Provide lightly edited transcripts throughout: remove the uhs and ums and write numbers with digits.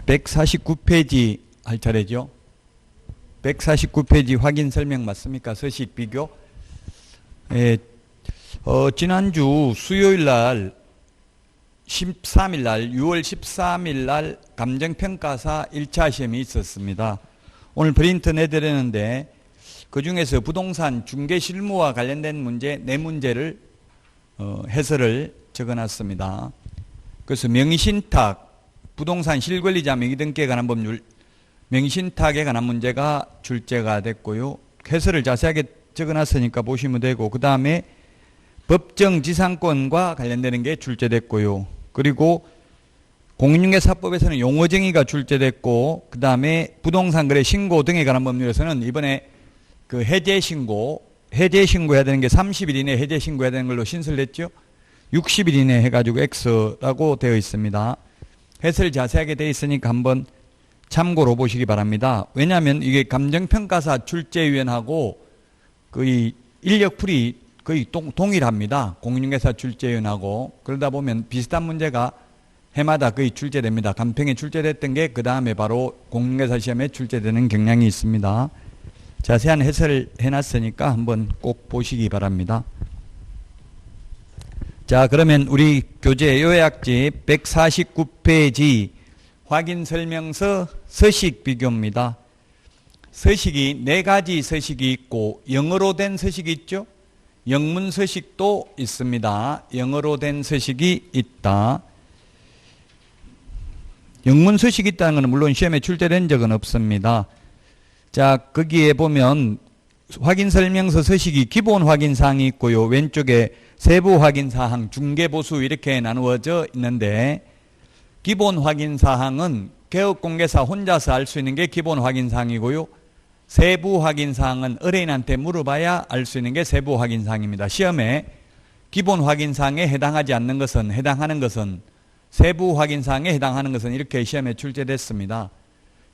149페이지 할 차례죠. 149페이지 확인 설명 맞습니까? 서식 비교. 지난주 수요일 날 13일 날 6월 13일 날 감정평가사 1차 시험이 있었습니다. 오늘 프린트 내드렸는데 그중에서 부동산 중개 실무와 관련된 문제 4문제를 해설을 적어놨습니다. 그래서 명의신탁, 부동산 실권리자 명의등기에 관한 법률, 명의신탁에 관한 문제가 출제가 됐고요. 해설을 자세하게 적어놨으니까 보시면 되고, 그 다음에 법정지상권과 관련되는 게 출제됐고요. 그리고 공인중개사법에서는 용어정의가 출제됐고, 그 다음에 부동산 거래 신고 등에 관한 법률에서는 이번에 그 해제 신고해야 되는 게 30일 이내에 해제 신고해야 되는 걸로 신설됐죠. 60일 이내에 해가지고 X라고 되어 있습니다. 해설 자세하게 되어 있으니까 한번 참고로 보시기 바랍니다. 왜냐하면 이게 감정평가사 출제위원하고 거의 인력풀이 거의 동일합니다. 공인중개사 출제위원하고. 그러다 보면 비슷한 문제가 해마다 거의 출제됩니다. 감평에 출제됐던 게 그 다음에 바로 공인중개사 시험에 출제되는 경향이 있습니다. 자세한 해설을 해놨으니까 한번 꼭 보시기 바랍니다. 자, 그러면 우리 교재 요약지 149페이지 확인 설명서 서식 비교입니다. 서식이 4가지 서식이 있고 영어로 된 서식이 있죠. 영문 서식도 있습니다. 영어로 된 서식이 있다. 영문 서식이 있다는 것은 물론 시험에 출제된 적은 없습니다. 자, 거기에 보면 확인 설명서 서식이 기본 확인 사항이 있고요. 왼쪽에 세부 확인 사항, 중개 보수 이렇게 나누어져 있는데, 기본 확인 사항은 개업공개사 혼자서 알 수 있는 게 기본 확인 사항이고요. 세부 확인 사항은 의뢰인한테 물어봐야 알 수 있는 게 세부 확인 사항입니다. 시험에 기본 확인 사항에 해당하지 않는 것은, 해당하는 것은, 세부 확인 사항에 해당하는 것은 이렇게 시험에 출제됐습니다.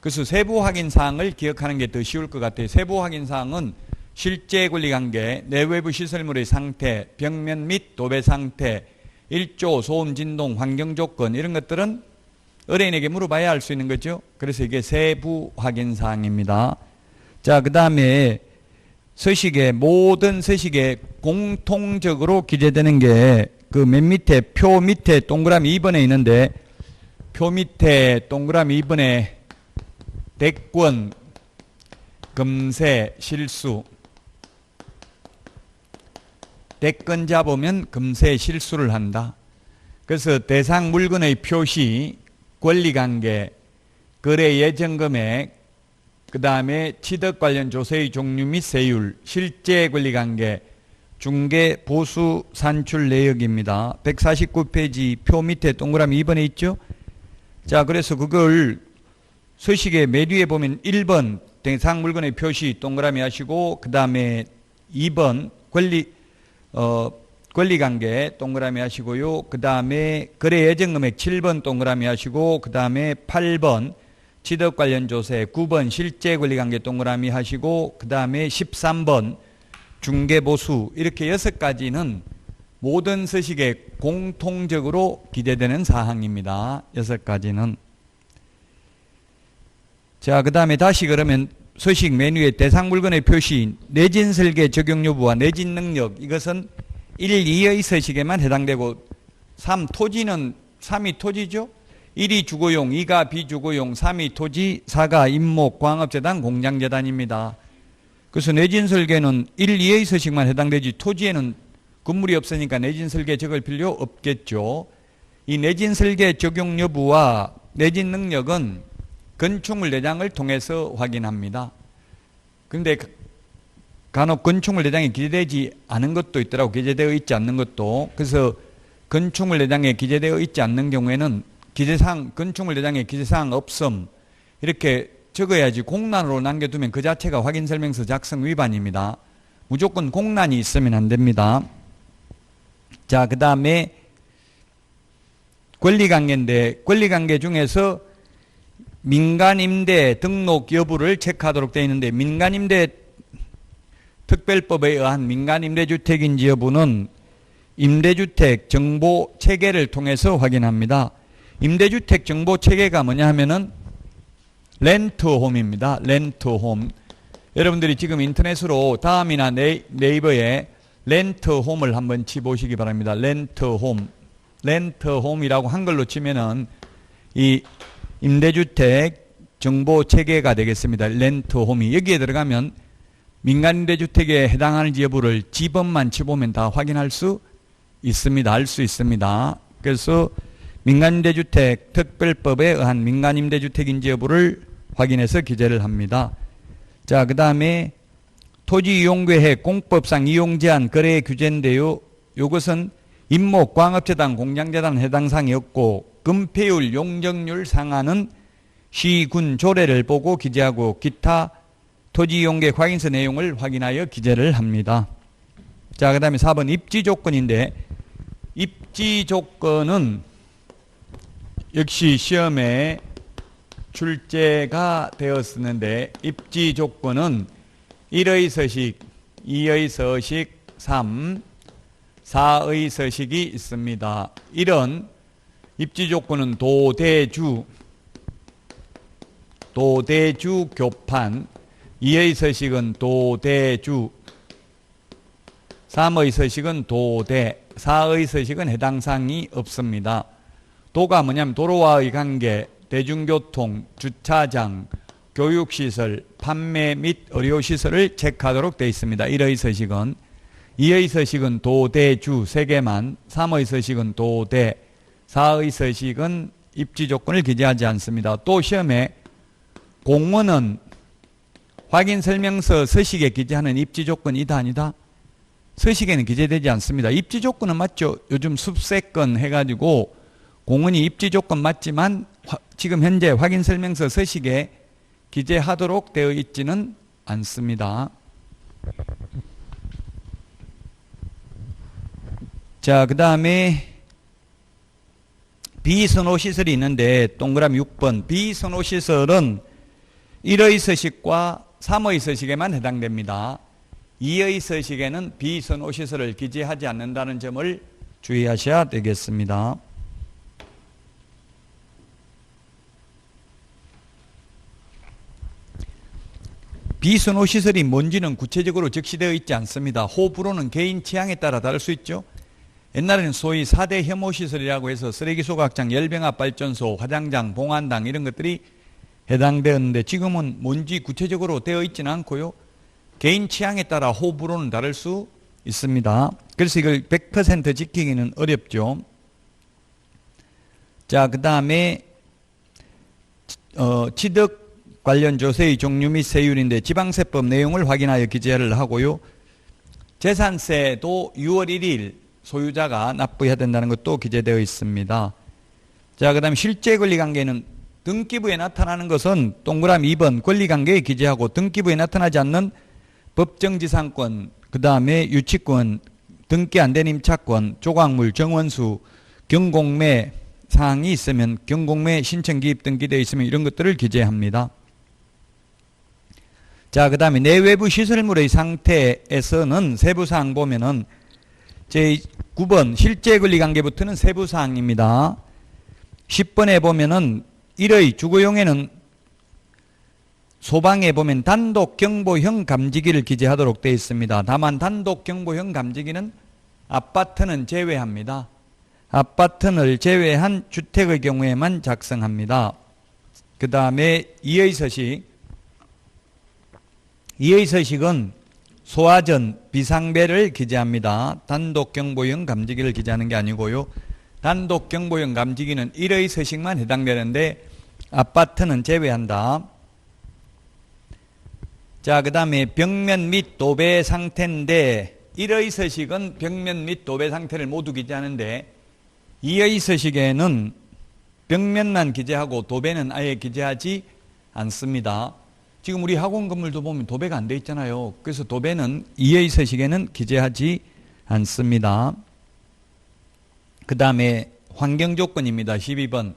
그래서 세부 확인 사항을 기억하는 게 더 쉬울 것 같아요. 세부 확인 사항은 실제 권리관계, 내외부 시설물의 상태, 벽면 및 도배 상태, 일조, 소음, 진동, 환경 조건 이런 것들은 의뢰인에게 물어봐야 알 수 있는 거죠. 그래서 이게 세부 확인 사항입니다. 자, 그 다음에 서식에, 모든 서식에 공통적으로 기재되는 게 그 맨 밑에 표 밑에 동그라미 2번에 있는데, 표 밑에 동그라미 2번에 대권, 금세, 실수. 대권 잡으면 금세 실수를 한다. 그래서 대상 물건의 표시, 권리관계, 거래 예정금액, 그 다음에 취득 관련 조세의 종류 및 세율, 실제 권리관계, 중개 보수 산출 내역입니다. 149페이지 표 밑에 동그라미 2번에 있죠. 자, 그래서 그걸 서식의 맨 위에 보면 1번 대상 물건의 표시 동그라미 하시고, 그 다음에 2번 권리관계 동그라미 하시고요. 그 다음에 거래 예정금액 7번 동그라미 하시고, 그 다음에 8번 취득 관련 조세, 9번 실제 권리관계 동그라미 하시고, 그 다음에 13번 중개보수, 이렇게 6가지는 모든 서식에 공통적으로 기재되는 사항입니다. 6가지는. 자, 그 다음에 다시 그러면 서식 맨 위에 대상 물건의 표시, 내진 설계 적용 여부와 내진 능력, 이것은 1, 2의 서식에만 해당되고, 3, 토지는 3이 토지죠. 1이 주거용, 2가 비주거용, 3이 토지, 4가 임목, 광업재단, 공장재단입니다. 그래서 내진 설계는 1, 2의 서식만 해당되지, 토지에는 건물이 없으니까 내진 설계 적을 필요 없겠죠. 이 내진 설계 적용 여부와 내진 능력은 건축물 내장을 통해서 확인합니다. 그런데 간혹 건축물 내장에 기재되지 않은 것도 있더라고, 기재되어 있지 않는 것도. 그래서 건축물 내장에 기재되어 있지 않는 경우에는 기재사항, 건축물 내장에 기재사항 없음 이렇게 적어야지, 공란으로 남겨두면 그 자체가 확인설명서 작성 위반입니다. 무조건 공란이 있으면 안 됩니다. 자, 그 다음에 권리관계인데, 권리관계 중에서 민간임대 등록 여부를 체크하도록 되어 있는데, 민간임대 특별법에 의한 민간임대주택인지 여부는 임대주택 정보 체계를 통해서 확인합니다. 임대주택 정보 체계가 뭐냐 하면은 렌트홈입니다. 렌트홈. 여러분들이 지금 인터넷으로 다음이나 네이버에 렌트홈을 한번 치보시기 바랍니다. 렌트홈. 렌트홈이라고 한글로 치면은 이 임대주택 정보 체계가 되겠습니다. 렌트홈이. 여기에 들어가면 민간임대주택에 해당하는지 여부를 지번만 치보면 다 확인할 수 있습니다. 알 수 있습니다. 그래서 민간임대주택 특별법에 의한 민간임대주택인지 여부를 확인해서 기재를 합니다. 자, 그 다음에 토지이용계획 공법상 이용제한 거래 규제인데요. 이것은 임목, 광업재단, 공장재단 해당 사항이 없고 금폐율, 용적률 상한은 시, 군, 조례를 보고 기재하고 기타 토지이용계획 확인서 내용을 확인하여 기재를 합니다. 자, 그 다음에 4번 입지조건인데 입지조건은 역시 시험에 출제가 되었었는데 입지조건은 1의 서식, 2의 서식, 3, 4의 서식이 있습니다. 이런 입지조건은 도대주 교판, 2의 서식은 도대주, 3의 서식은 도대, 4의 서식은 해당 사항이 없습니다. 도가 뭐냐면 도로와의 관계, 대중교통, 주차장, 교육시설, 판매 및 의료시설을 체크하도록 되어 있습니다. 1의 서식은. 2의 서식은 도대주 3개만, 3의 서식은 도대, 4의 서식은 입지조건을 기재하지 않습니다. 또 시험에 공원은 확인설명서 서식에 기재하는 입지조건이다 아니다? 서식에는 기재되지 않습니다. 입지조건은 맞죠? 요즘 숲세권 해가지고 공원이 입지조건 맞지만 지금 현재 확인설명서 서식에 기재하도록 되어 있지는 않습니다. 자, 그 다음에 비선호시설이 있는데 동그라미 6번 비선호시설은 1의 서식과 3의 서식에만 해당됩니다. 2의 서식에는 비선호시설을 기재하지 않는다는 점을 주의하셔야 되겠습니다. 비선호시설이 뭔지는 구체적으로 적시되어 있지 않습니다. 호불호는 개인 취향에 따라 다를 수 있죠. 옛날에는 소위 4대 혐오시설이라고 해서 쓰레기 소각장, 열병합 발전소, 화장장, 봉안당 이런 것들이 해당되었는데 지금은 뭔지 구체적으로 되어 있지는 않고요. 개인 취향에 따라 호불호는 다를 수 있습니다. 그래서 이걸 100% 지키기는 어렵죠. 자, 그 다음에 취득 관련 조세의 종류 및 세율인데 지방세법 내용을 확인하여 기재를 하고요. 재산세도 6월 1일 소유자가 납부해야 된다는 것도 기재되어 있습니다. 자, 그 다음에 실제 권리관계는 등기부에 나타나는 것은 동그라미 2번 권리관계에 기재하고 등기부에 나타나지 않는 법정지상권, 그 다음에 유치권, 등기 안 된 임차권, 조각물, 정원수, 경공매 사항이 있으면 경공매 신청 기입 등기되어 있으면 이런 것들을 기재합니다. 자, 그 다음에 내외부 시설물의 상태에서는 세부사항 보면은 제9번 실제 권리관계부터는 세부사항입니다. 10번에 보면은 1의 주거용에는 소방에 보면 단독경보형 감지기를 기재하도록 되어 있습니다. 다만 단독경보형 감지기는 아파트는 제외합니다. 아파트를 제외한 주택의 경우에만 작성합니다. 그 다음에 2의 서식. 2의 서식은 소화전, 비상벨을 기재합니다. 단독경보형 감지기를 기재하는 게 아니고요. 단독경보형 감지기는 1의 서식만 해당되는데 아파트는 제외한다. 자, 그 다음에 벽면 및 도배 상태인데 1의 서식은 벽면 및 도배 상태를 모두 기재하는데 2의 서식에는 벽면만 기재하고 도배는 아예 기재하지 않습니다. 지금 우리 학원 건물도 보면 도배가 안 돼 있잖아요. 그래서 도배는 2의 서식에는 기재하지 않습니다. 그 다음에 환경조건입니다. 12번.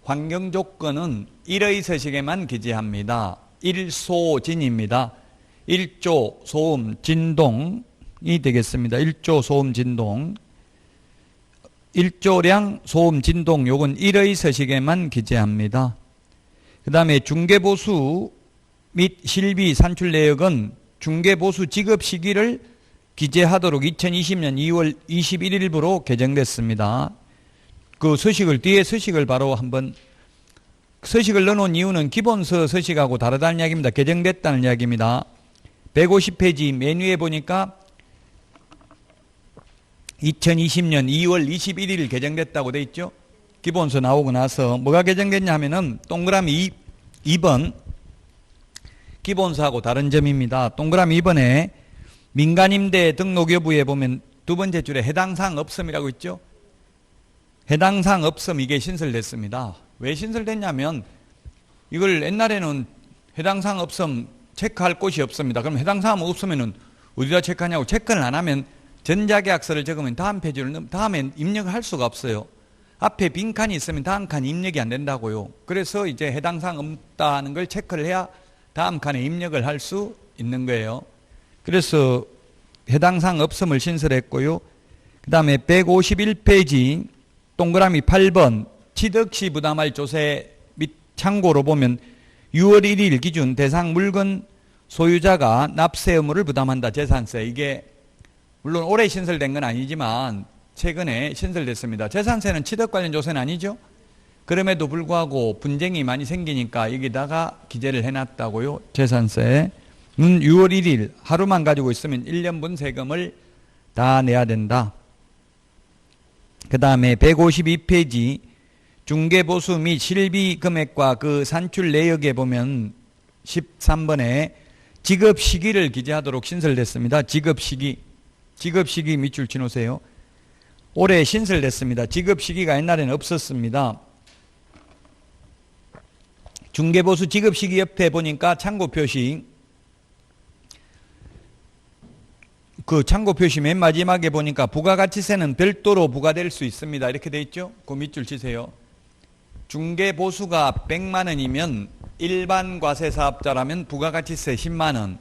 환경조건은 1의 서식에만 기재합니다. 1소진입니다. 1조 소음 진동이 되겠습니다. 1조 소음 진동. 1조량 소음 진동 요건 1의 서식에만 기재합니다. 그 다음에 중개보수 및 실비 산출 내역은 중개보수 지급 시기를 기재하도록 2020년 2월 21일부로 개정됐습니다. 그 서식을, 뒤에 서식을 바로 한번, 서식을 넣어놓은 이유는 기본서 서식하고 다르다는 이야기입니다. 개정됐다는 이야기입니다. 150페이지 메뉴에 보니까 2020년 2월 21일 개정됐다고 돼 있죠. 기본서 나오고 나서 뭐가 개정됐냐 하면은 동그라미 2번 기본서하고 다른 점입니다. 동그라미 2번에 민간임대 등록 여부에 보면 두 번째 줄에 해당사항 없음이라고 있죠. 해당사항 없음, 이게 신설됐습니다. 왜 신설됐냐면 이걸 옛날에는 해당사항 없음 체크할 곳이 없습니다. 그럼 해당사항 없으면은 어디다 체크하냐고, 체크를 안 하면 전자계약서를 적으면 다음 페이지를 다음에 입력을 할 수가 없어요. 앞에 빈칸이 있으면 다음 칸이 입력이 안 된다고요. 그래서 이제 해당사항 없다는 걸 체크를 해야 다음 칸에 입력을 할 수 있는 거예요. 그래서 해당사항 없음을 신설했고요. 그 다음에 151페이지 동그라미 8번 취득시 부담할 조세 및 참고로 보면 6월 1일 기준 대상 물건 소유자가 납세 의무를 부담한다. 재산세. 이게 물론 올해 신설된 건 아니지만 최근에 신설됐습니다. 재산세는 취득 관련 조세는 아니죠. 그럼에도 불구하고 분쟁이 많이 생기니까 여기다가 기재를 해놨다고요. 재산세는 6월 1일 하루만 가지고 있으면 1년분 세금을 다 내야 된다. 그 다음에 152페이지 중개보수 및 실비 금액과 그 산출 내역에 보면 13번에 지급 시기를 기재하도록 신설됐습니다. 지급 시기. 지급 시기 밑줄 치놓으세요. 올해 신설됐습니다. 지급 시기가 옛날에는 없었습니다. 중개보수 지급 시기 옆에 보니까 참고 표시, 그 참고 표시 맨 마지막에 보니까 부가가치세는 별도로 부과될 수 있습니다. 이렇게 돼 있죠? 그 밑줄 치세요. 중개보수가 100만 원이면 일반 과세사업자라면 부가가치세 10만 원,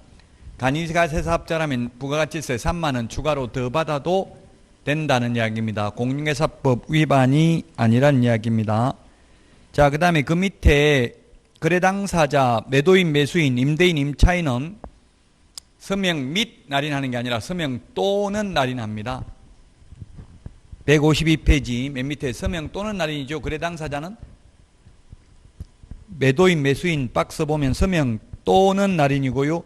간이과세사업자라면 부가가치세 3만 원 추가로 더 받아도 된다는 이야기입니다. 공인중개사법 위반이 아니라는 이야기입니다. 자, 그 다음에 그 밑에 거래 당사자, 매도인, 매수인, 임대인, 임차인은 서명 및 날인하는 게 아니라 서명 또는 날인합니다. 152페이지 맨 밑에 서명 또는 날인이죠. 거래 당사자는 매도인, 매수인 박스 보면 서명 또는 날인이고요.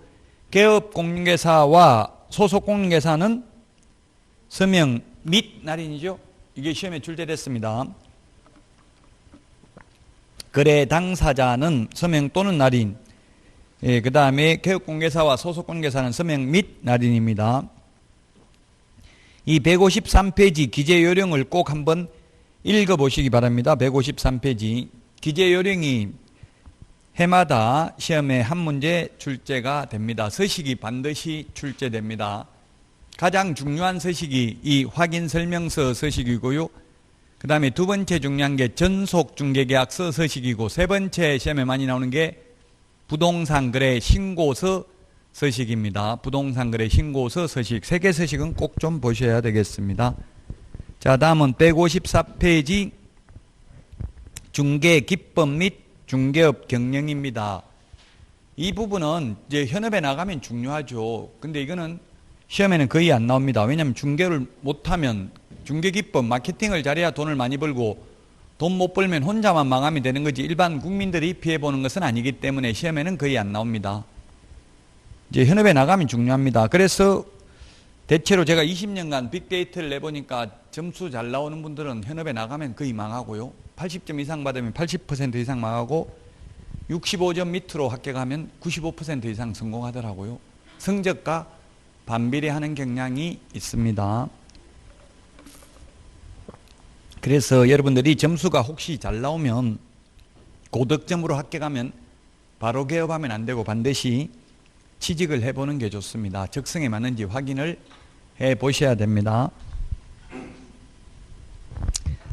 개업 공인중개사와 소속 공인중개사는 서명 및 날인이죠. 이게 시험에 출제됐습니다. 거래 당사자는 서명 또는 날인, 예, 그 다음에 개업공개사와 소속공개사는 서명 및 날인입니다. 이 153페이지 기재요령을 꼭 한번 읽어보시기 바랍니다. 153페이지 기재요령이 해마다 시험에 한 문제 출제가 됩니다. 서식이 반드시 출제됩니다. 가장 중요한 서식이 이 확인설명서 서식이고요. 그 다음에 두 번째 중요한 게 전속중개계약서 서식이고, 세 번째 시험에 많이 나오는 게 부동산거래 신고서 서식입니다. 부동산거래 신고서 서식. 세 개 서식은 꼭 좀 보셔야 되겠습니다. 자, 다음은 154페이지 중개기법 및 중개업 경영입니다. 이 부분은 이제 현업에 나가면 중요하죠. 근데 이거는 시험에는 거의 안 나옵니다. 왜냐하면 중개를 못하면, 중개기법, 마케팅을 잘해야 돈을 많이 벌고 돈 못 벌면 혼자만 망하면 되는 거지 일반 국민들이 피해보는 것은 아니기 때문에 시험에는 거의 안 나옵니다. 이제 현업에 나가면 중요합니다. 그래서 대체로 제가 20년간 빅데이터를 내보니까 점수 잘 나오는 분들은 현업에 나가면 거의 망하고요. 80점 이상 받으면 80% 이상 망하고 65점 밑으로 합격하면 95% 이상 성공하더라고요. 성적과 반비례하는 경향이 있습니다. 그래서 여러분들이 점수가 혹시 잘 나오면 고득점으로 합격하면 바로 개업하면 안 되고 반드시 취직을 해보는 게 좋습니다. 적성에 맞는지 확인을 해 보셔야 됩니다.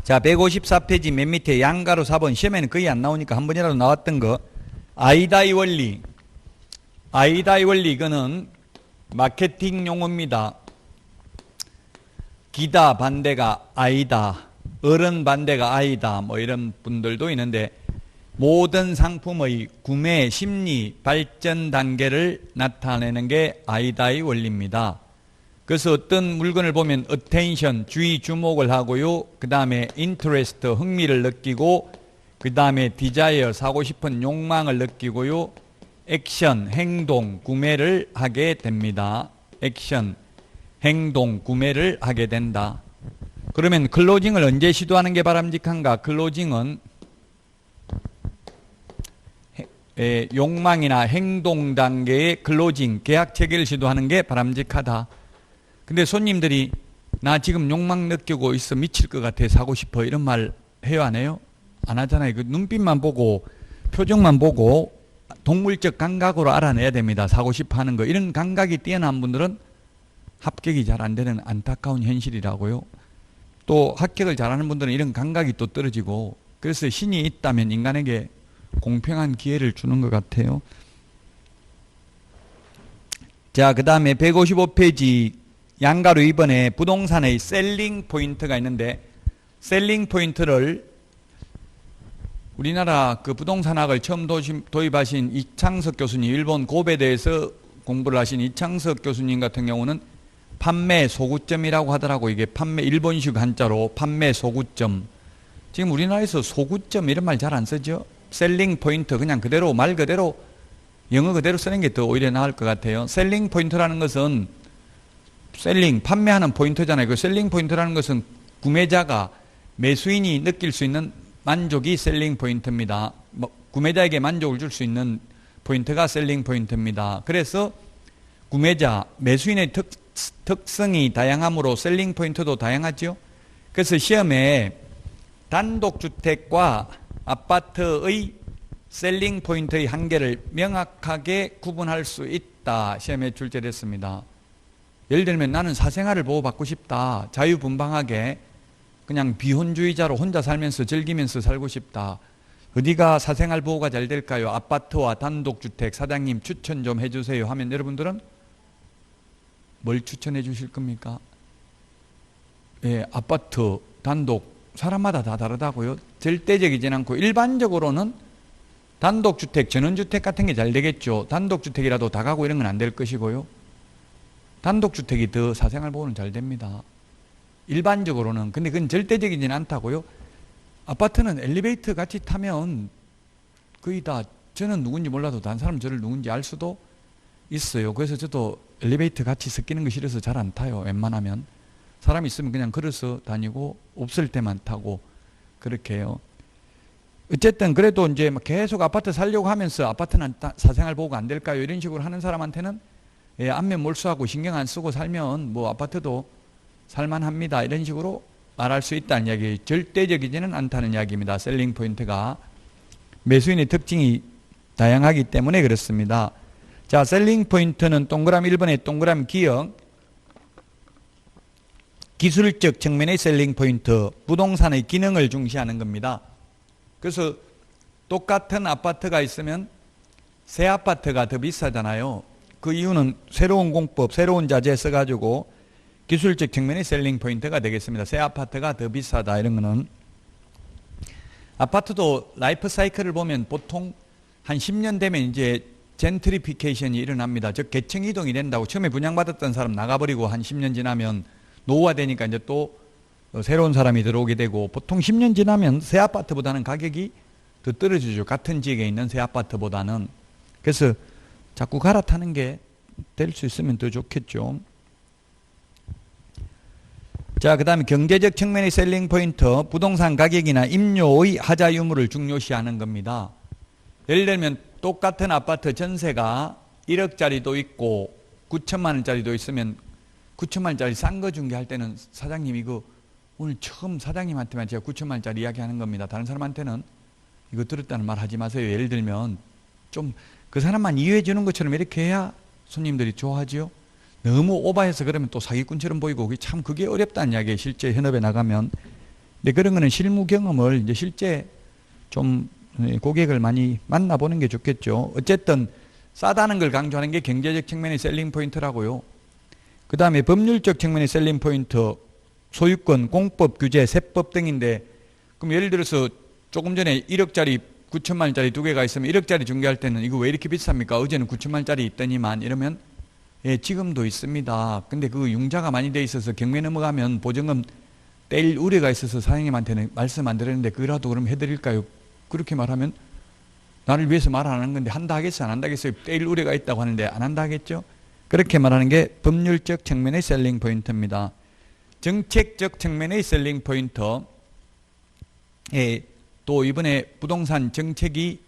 자, 154페이지 맨 밑에 양가로 4번 시험에는 거의 안 나오니까 한 번이라도 나왔던 거, 아이다이 원리. 아이다이 원리, 이거는 마케팅 용어입니다. 기다 반대가 아이다, 어른 반대가 아이다, 뭐 이런 분들도 있는데 모든 상품의 구매 심리 발전 단계를 나타내는 게 아이다의 원리입니다. 그래서 어떤 물건을 보면 attention, 주의 주목을 하고요. 그 다음에 interest, 흥미를 느끼고, 그 다음에 desire, 사고 싶은 욕망을 느끼고요. 액션, 행동, 구매를 하게 됩니다. 액션, 행동, 구매를 하게 된다. 그러면 클로징을 언제 시도하는 게 바람직한가? 클로징은 욕망이나 행동 단계의 클로징, 계약 체결을 시도하는 게 바람직하다. 근데 손님들이 나 지금 욕망 느끼고 있어, 미칠 것 같아, 사고 싶어, 이런 말 해요, 안 해요? 안 하잖아요. 그 눈빛만 보고 표정만 보고 동물적 감각으로 알아내야 됩니다. 사고 싶어 하는 거. 이런 감각이 뛰어난 분들은 합격이 잘 안 되는 안타까운 현실이라고요. 또 합격을 잘하는 분들은 이런 감각이 또 떨어지고, 그래서 신이 있다면 인간에게 공평한 기회를 주는 것 같아요. 자, 그 다음에 155페이지 양가로 2번에 부동산의 셀링 포인트가 있는데, 셀링 포인트를 우리나라 그 부동산학을 처음 도입하신 이창석 교수님, 일본 고베대에서 공부를 하신 이창석 교수님 같은 경우는 판매 소구점이라고 하더라고. 이게 판매, 일본식 한자로 판매 소구점. 지금 우리나라에서 소구점 이런 말 잘 안 쓰죠. 셀링 포인트, 그냥 그대로 말 그대로 영어 그대로 쓰는 게 더 오히려 나을 것 같아요. 셀링 포인트라는 것은 셀링, 판매하는 포인트잖아요. 그 셀링 포인트라는 것은 구매자가, 매수인이 느낄 수 있는 만족이 셀링 포인트입니다. 구매자에게 만족을 줄 수 있는 포인트가 셀링 포인트입니다. 그래서 구매자, 매수인의 특성이 다양하므로 셀링 포인트도 다양하죠. 그래서 시험에 단독주택과 아파트의 셀링 포인트의 한계를 명확하게 구분할 수 있다. 시험에 출제됐습니다. 예를 들면 나는 사생활을 보호받고 싶다. 자유분방하게 그냥 비혼주의자로 혼자 살면서 즐기면서 살고 싶다. 어디가 사생활 보호가 잘 될까요? 아파트와 단독주택 사장님 추천 좀 해주세요 하면 여러분들은 뭘 추천해 주실 겁니까? 예, 아파트, 단독, 사람마다 다 다르다고요. 절대적이진 않고 일반적으로는 단독주택, 전원주택 같은 게 잘 되겠죠. 단독주택이라도 다가구 이런 건 안 될 것이고요. 단독주택이 더 사생활 보호는 잘 됩니다. 일반적으로는. 근데 그건 절대적이진 않다고요. 아파트는 엘리베이터 같이 타면 거의 다 저는 누군지 몰라도 다른 사람 저를 누군지 알 수도 있어요. 그래서 저도 엘리베이터 같이 섞이는 거 싫어서 잘 안 타요. 웬만하면. 사람 있으면 그냥 걸어서 다니고 없을 때만 타고 그렇게 해요. 어쨌든 그래도 이제 계속 아파트 살려고 하면서 아파트는 사생활 보호가 안 될까요? 이런 식으로 하는 사람한테는 예, 안면 몰수하고 신경 안 쓰고 살면 뭐 아파트도 살만합니다. 이런 식으로 말할 수 있다는 이야기. 절대적이지는 않다는 이야기입니다. 셀링 포인트가. 매수인의 특징이 다양하기 때문에 그렇습니다. 자, 셀링 포인트는 동그라미 1번의 동그라미 기억. 기술적 측면의 셀링 포인트, 부동산의 기능을 중시하는 겁니다. 그래서 똑같은 아파트가 있으면 새 아파트가 더 비싸잖아요. 그 이유는 새로운 공법, 새로운 자재 써가지고 기술적 측면의 셀링 포인트가 되겠습니다. 새 아파트가 더 비싸다 이런 거는. 아파트도 라이프 사이클을 보면 보통 한 10년 되면 이제 젠트리피케이션이 일어납니다. 즉 계층 이동이 된다고. 처음에 분양받았던 사람 나가버리고 한 10년 지나면 노후화되니까 이제 또 새로운 사람이 들어오게 되고, 보통 10년 지나면 새 아파트보다는 가격이 더 떨어지죠. 같은 지역에 있는 새 아파트보다는. 그래서 자꾸 갈아타는 게 될 수 있으면 더 좋겠죠. 자, 그 다음에 경제적 측면의 셀링 포인트, 부동산 가격이나 임료의 하자 유무를 중요시하는 겁니다. 예를 들면 똑같은 아파트 전세가 1억짜리도 있고 9천만 원짜리도 있으면 9천만 원짜리 싼 거 중개할 때는 사장님 이거 오늘 처음 사장님한테만 제가 9천만 원짜리 이야기하는 겁니다. 다른 사람한테는 이거 들었다는 말 하지 마세요. 예를 들면 좀 그 사람만 이해해 주는 것처럼 이렇게 해야 손님들이 좋아하지요. 너무 오버해서 그러면 또 사기꾼처럼 보이고 참 그게 어렵다는 이야기예요. 실제 현업에 나가면. 근데 그런 거는 실무 경험을 이제 실제 좀 고객을 많이 만나보는 게 좋겠죠. 어쨌든 싸다는 걸 강조하는 게 경제적 측면의 셀링 포인트라고요. 그 다음에 법률적 측면의 셀링 포인트, 소유권, 공법 규제, 세법 등인데, 그럼 예를 들어서 조금 전에 1억짜리 9천만 원짜리 두 개가 있으면 1억짜리 중개할 때는 이거 왜 이렇게 비쌉니까? 어제는 9천만 원짜리 있더니만 이러면 예, 지금도 있습니다. 근데 그 융자가 많이 돼 있어서 경매 넘어가면 보증금 떼일 우려가 있어서 사장님한테는 말씀 안 드렸는데 그라도 그럼 해드릴까요? 그렇게 말하면 나를 위해서 말 안 하는 건데 한다 하겠어요? 안 한다 하겠어요? 떼일 우려가 있다고 하는데 안 한다 하겠죠? 그렇게 말하는 게 법률적 측면의 셀링 포인트입니다. 정책적 측면의 셀링 포인트. 예, 또 이번에 부동산 정책이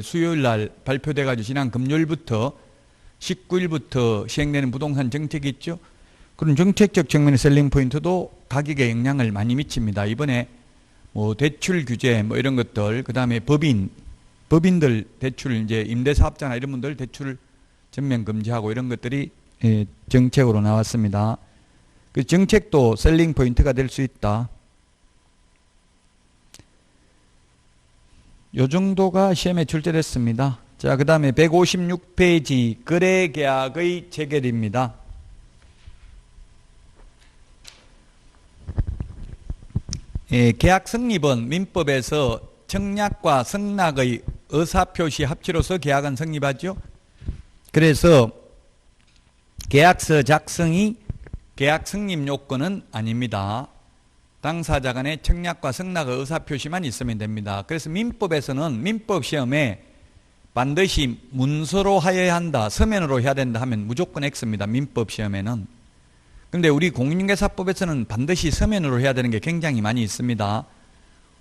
수요일 날 발표돼가지고 지난 금요일부터 19일부터 시행되는 부동산 정책이 있죠. 그런 정책적 측면의 셀링 포인트도 가격에 영향을 많이 미칩니다. 이번에 뭐 대출 규제 뭐 이런 것들, 그 다음에 법인들 대출 이제 임대사업자나 이런 분들 대출을 전면 금지하고 이런 것들이 정책으로 나왔습니다. 그 정책도 셀링 포인트가 될 수 있다. 요 정도가 시험에 출제됐습니다. 자, 그 다음에 156페이지 거래계약의 체결입니다. 계약 성립은 민법에서 청약과 승낙의 의사표시 합치로서 계약은 성립하죠. 그래서 계약서 작성이 계약 성립 요건은 아닙니다. 당사자 간의 청약과 승낙의 의사표시만 있으면 됩니다. 그래서 민법에서는 민법 시험에 반드시 문서로 하여야 한다, 서면으로 해야 된다 하면 무조건 X입니다. 민법 시험에는. 그런데 우리 공인중개사법에서는 반드시 서면으로 해야 되는 게 굉장히 많이 있습니다.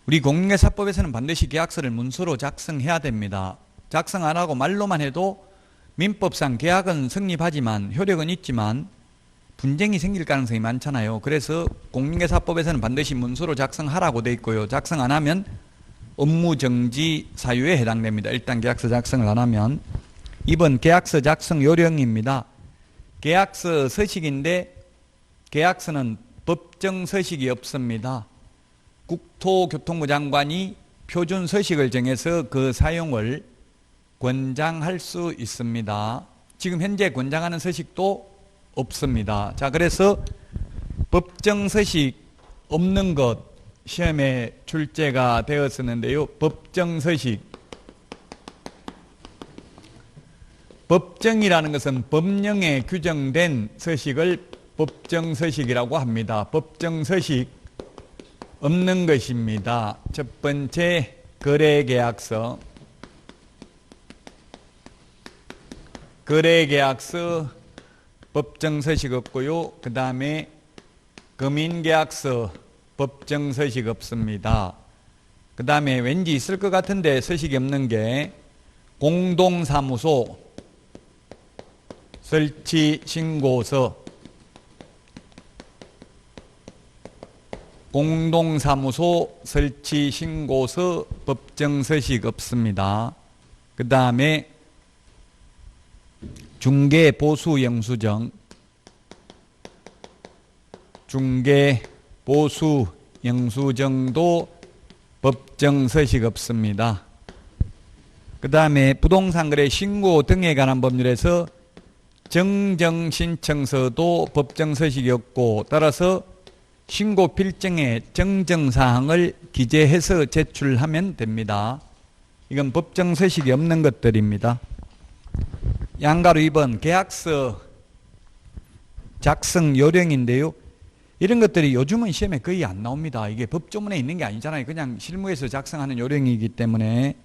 우리 공인중개사법에서는 반드시 계약서를 문서로 작성해야 됩니다. 작성 안 하고 말로만 해도 민법상 계약은 성립하지만 효력은 있지만 분쟁이 생길 가능성이 많잖아요. 그래서 공인중개사법에서는 반드시 문서로 작성하라고 돼 있고요. 작성 안 하면 업무정지 사유에 해당됩니다. 일단 계약서 작성을 안 하면. 2번 계약서 작성 요령입니다. 계약서 서식인데 계약서는 법정 서식이 없습니다. 국토교통부 장관이 표준 서식을 정해서 그 사용을 권장할 수 있습니다. 지금 현재 권장하는 서식도 없습니다. 자, 그래서 법정 서식 없는 것 시험에 출제가 되었었는데요. 법정 서식. 법정이라는 것은 법령에 규정된 서식을 법정 서식이라고 합니다. 법정 서식 없는 것입니다. 첫 번째 거래계약서. 거래계약서 법정 서식 없고요. 그 다음에 금인계약서 법정 서식 없습니다. 그 다음에 왠지 있을 것 같은데 서식이 없는 게 공동사무소 설치 신고서. 공동사무소 설치 신고서 법정 서식 없습니다. 그 다음에 중개 보수 영수증. 중개 보수 영수증도 법정 서식 없습니다. 그 다음에 부동산 거래 신고 등에 관한 법률에서 정정신청서도 법정 서식이 없고 따라서 신고 필증에 정정사항을 기재해서 제출하면 됩니다. 이건 법정 서식이 없는 것들입니다. 양가로 2번 계약서 작성 요령인데요. 이런 것들이 요즘은 시험에 거의 안 나옵니다. 이게 법조문에 있는 게 아니잖아요. 그냥 실무에서 작성하는 요령이기 때문에.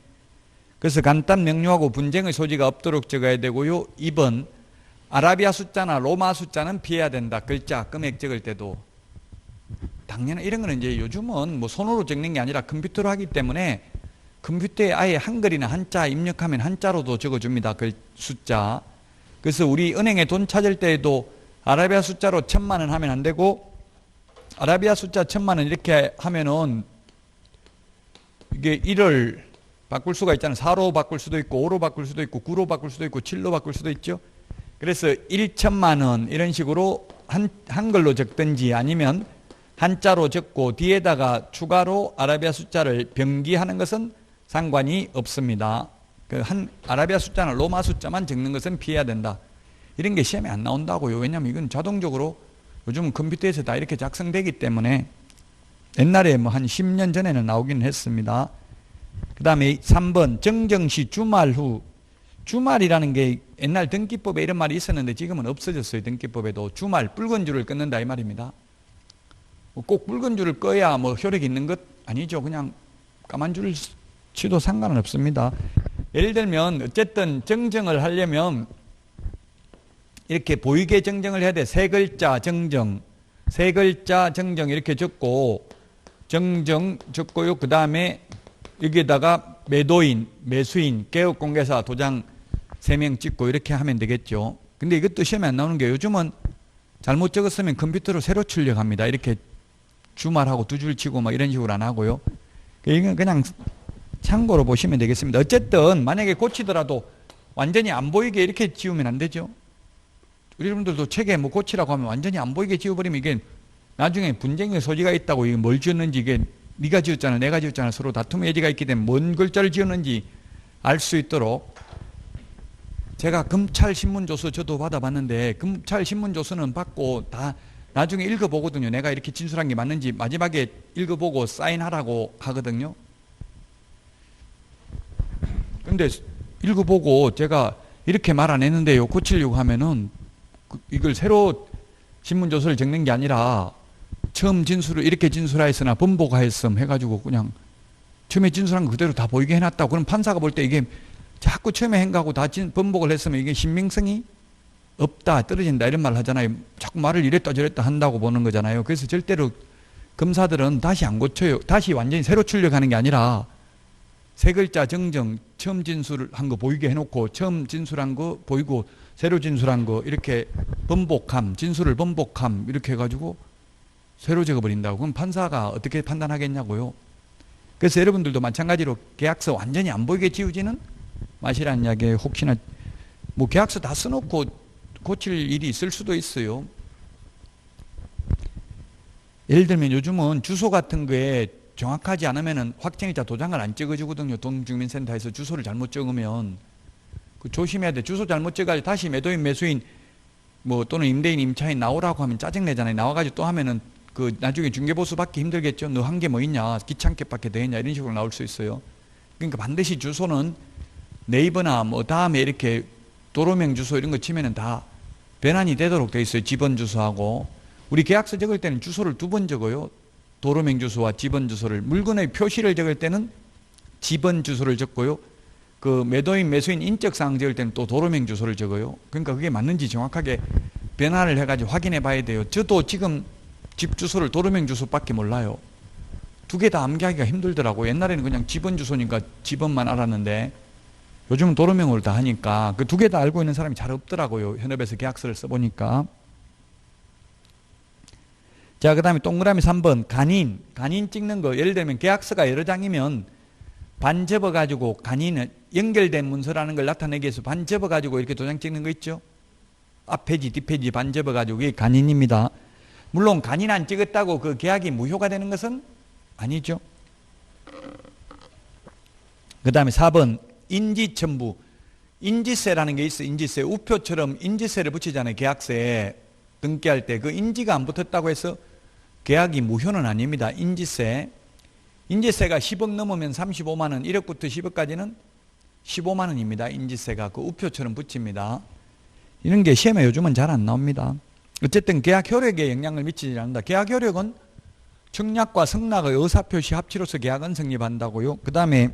그래서 간단 명료하고 분쟁의 소지가 없도록 적어야 되고요. 2번 아라비아 숫자나 로마 숫자는 피해야 된다. 글자, 금액 적을 때도. 당연히 이런 거는 이제 요즘은 뭐 손으로 적는 게 아니라 컴퓨터로 하기 때문에 컴퓨터에 아예 한글이나 한자 입력하면 한자로도 적어줍니다. 그 숫자. 그래서 우리 은행에 돈 찾을 때에도 아라비아 숫자로 1000만 원 하면 안 되고 아라비아 숫자 1000만 원 이렇게 하면은 이게 1을 바꿀 수가 있잖아요. 4로 바꿀 수도 있고 5로 바꿀 수도 있고 9로 바꿀 수도 있고 7로 바꿀 수도 있죠. 그래서 1천만 원 이런 식으로 한글로 적든지 아니면 한자로 적고 뒤에다가 추가로 아라비아 숫자를 병기하는 것은 상관이 없습니다. 아라비아 숫자나 로마 숫자만 적는 것은 피해야 된다. 이런 게 시험에 안 나온다고요. 왜냐하면 이건 자동적으로 요즘은 컴퓨터에서 다 이렇게 작성되기 때문에 옛날에 뭐 한 10년 전에는 나오긴 했습니다. 그 다음에 3번 정정시 주말 후. 주말이라는 게 옛날 등기법에 이런 말이 있었는데 지금은 없어졌어요. 등기법에도 주말 붉은 줄을 끊는다 이 말입니다. 꼭 붉은 줄을 꺼야 뭐 효력이 있는 것 아니죠. 그냥 까만 줄을 치도 상관은 없습니다. 예를 들면 어쨌든 정정을 하려면 이렇게 보이게 정정을 해야 돼. 세 글자 정정, 세 글자 정정 이렇게 적고 정정 적고요. 그 다음에 여기에다가 매도인, 매수인, 개업공개사 도장 3명 찍고 이렇게 하면 되겠죠. 근데 이것도 시험에 안 나오는 게 요즘은 잘못 적었으면 컴퓨터로 새로 출력합니다. 이렇게 주말하고 두 줄 치고 막 이런 식으로 안 하고요. 이건 그냥 참고로 보시면 되겠습니다. 어쨌든 만약에 고치더라도 완전히 안 보이게 이렇게 지우면 안 되죠. 우리 여러분들도 책에 뭐 고치라고 하면 완전히 안 보이게 지워버리면 이게 나중에 분쟁의 소지가 있다고 이게 뭘 지었는지 이게 네가 지었잖아 내가 지었잖아 서로 다툼의 여지가 있기 때문에 뭔 글자를 지었는지 알 수 있도록 제가 검찰 신문조서 저도 받아봤는데 검찰 신문조서는 받고 다 나중에 읽어보거든요. 내가 이렇게 진술한 게 맞는지 마지막에 읽어보고 사인하라고 하거든요. 근데 읽어보고 제가 이렇게 말 안 했는데요 고치려고 하면은 이걸 새로 신문조서를 적는 게 아니라 처음 진술을 이렇게 진술하였으나 번복하였음 해가지고 그냥 처음에 진술한 거 그대로 다 보이게 해놨다고. 그럼 판사가 볼 때 이게 자꾸 처음에 행가고 다 번복을 했으면 이게 신빙성이 없다 떨어진다 이런 말 하잖아요. 자꾸 말을 이랬다 저랬다 한다고 보는 거잖아요. 그래서 절대로 검사들은 다시 안 고쳐요. 다시 완전히 새로 출력하는 게 아니라 세 글자 정정 처음 진술한 거 보이게 해놓고 처음 진술한 거 보이고 새로 진술한 거 이렇게 번복함 진술을 번복함 이렇게 해가지고 새로 적어버린다고. 그럼 판사가 어떻게 판단하겠냐고요. 그래서 여러분들도 마찬가지로 계약서 완전히 안 보이게 지우지는 마시라는 이야기에 혹시나 뭐 계약서 다 써놓고 고칠 일이 있을 수도 있어요. 예를 들면 요즘은 주소 같은 거에 정확하지 않으면은 확정일자 도장을 안 찍어주거든요. 동주민센터에서 주소를 잘못 적으면 그 조심해야 돼. 주소 잘못 찍어가지고 다시 매도인 매수인 뭐 또는 임대인 임차인 나오라고 하면 짜증내잖아요. 나와가지고 또 하면은 그 나중에 중개보수 받기 힘들겠죠. 너 한 게 뭐 있냐 귀찮게 받게 되겠냐 이런 식으로 나올 수 있어요. 그러니까 반드시 주소는 네이버나 뭐 다음에 이렇게 도로명 주소 이런 거 치면은 다 변환이 되도록 돼 있어요. 집원 주소하고. 우리 계약서 적을 때는 주소를 2번 적어요. 도로명 주소와 집원 주소를. 물건의 표시를 적을 때는 집원 주소를 적고요. 그 매도인 매수인 인적사항 적을 때는 또 도로명 주소를 적어요. 그러니까 그게 맞는지 정확하게 변환을 해가지고 확인해 봐야 돼요. 저도 지금 집 주소를 도로명 주소밖에 몰라요. 2개 다 암기하기가 힘들더라고요. 옛날에는 그냥 집원 주소니까 집원만 알았는데 요즘은 도로명으로 다 하니까 그 2개 다 알고 있는 사람이 잘 없더라고요. 현업에서 계약서를 써보니까. 자, 그 다음에 동그라미 3번 간인. 간인 찍는 거 예를 들면 계약서가 여러 장이면 반 접어가지고 간인은 연결된 문서라는 걸 나타내기 위해서 반 접어가지고 이렇게 도장 찍는 거 있죠. 앞페이지 뒷페이지 반 접어가지고 이게 간인입니다. 물론 간인 안 찍었다고 그 계약이 무효가 되는 것은 아니죠. 그 다음에 4번 인지첨부. 인지세라는 게 있어요. 인지세. 우표처럼 인지세를 붙이잖아요. 계약서에 등기할 때 그 인지가 안 붙었다고 해서 계약이 무효는 아닙니다. 인지세. 인지세가 10억 넘으면 35만 원, 1억부터 10억까지는 15만 원입니다. 인지세가 그 우표처럼 붙입니다. 이런 게 시험에 요즘은 잘 안 나옵니다. 어쨌든 계약 효력에 영향을 미치지 않는다. 계약 효력은 청약과 승낙의 의사표시 합치로서 계약은 성립한다고요. 그 다음에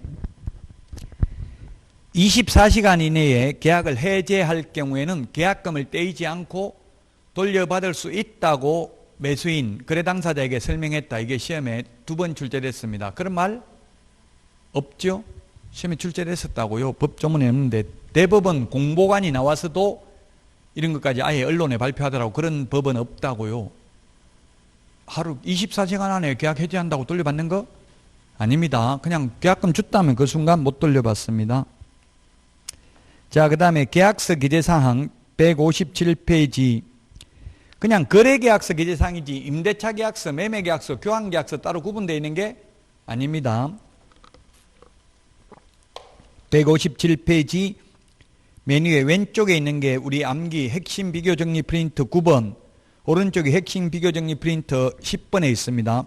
24시간 이내에 계약을 해제할 경우에는 계약금을 떼이지 않고 돌려받을 수 있다고 매수인, 거래 당사자에게 설명했다. 이게 시험에 2번 출제됐습니다. 그런 말 없죠? 시험에 출제됐었다고요. 법조문에 없는데 대법원 공보관이 나와서도 이런 것까지 아예 언론에 발표하더라고. 그런 법은 없다고요. 하루 24시간 안에 계약 해지한다고 돌려받는 거? 아닙니다. 그냥 계약금 줬다면 그 순간 못 돌려받습니다. 자, 그 다음에 계약서 기재사항 157페이지. 그냥 거래계약서 기재사항이지 임대차 계약서, 매매계약서, 교환계약서 따로 구분되어 있는 게 아닙니다. 157페이지 맨 위에 왼쪽에 있는 게 우리 암기 핵심 비교정리 프린트 9번, 오른쪽에 핵심 비교정리 프린트 10번에 있습니다.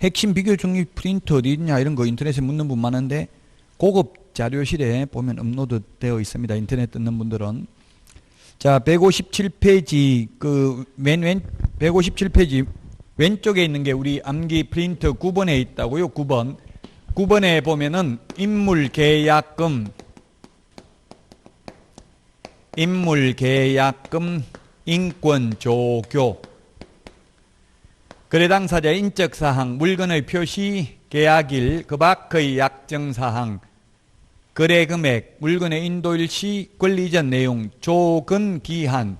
핵심 비교 종이 프린터 어디 있냐 이런 거 인터넷에 묻는 분 많은데 고급 자료실에 보면 업로드 되어 있습니다. 인터넷 듣는 분들은. 자, 157페이지 맨 157페이지 왼쪽에 있는 게 우리 암기 프린터 9번에 있다고요. 9번. 9번에 보면은 인물계약금, 인권조교, 거래 당사자의 인적사항, 물건의 표시, 계약일, 그 밖의 약정사항, 거래금액, 물건의 인도일시, 권리 이전 내용, 조건 기한,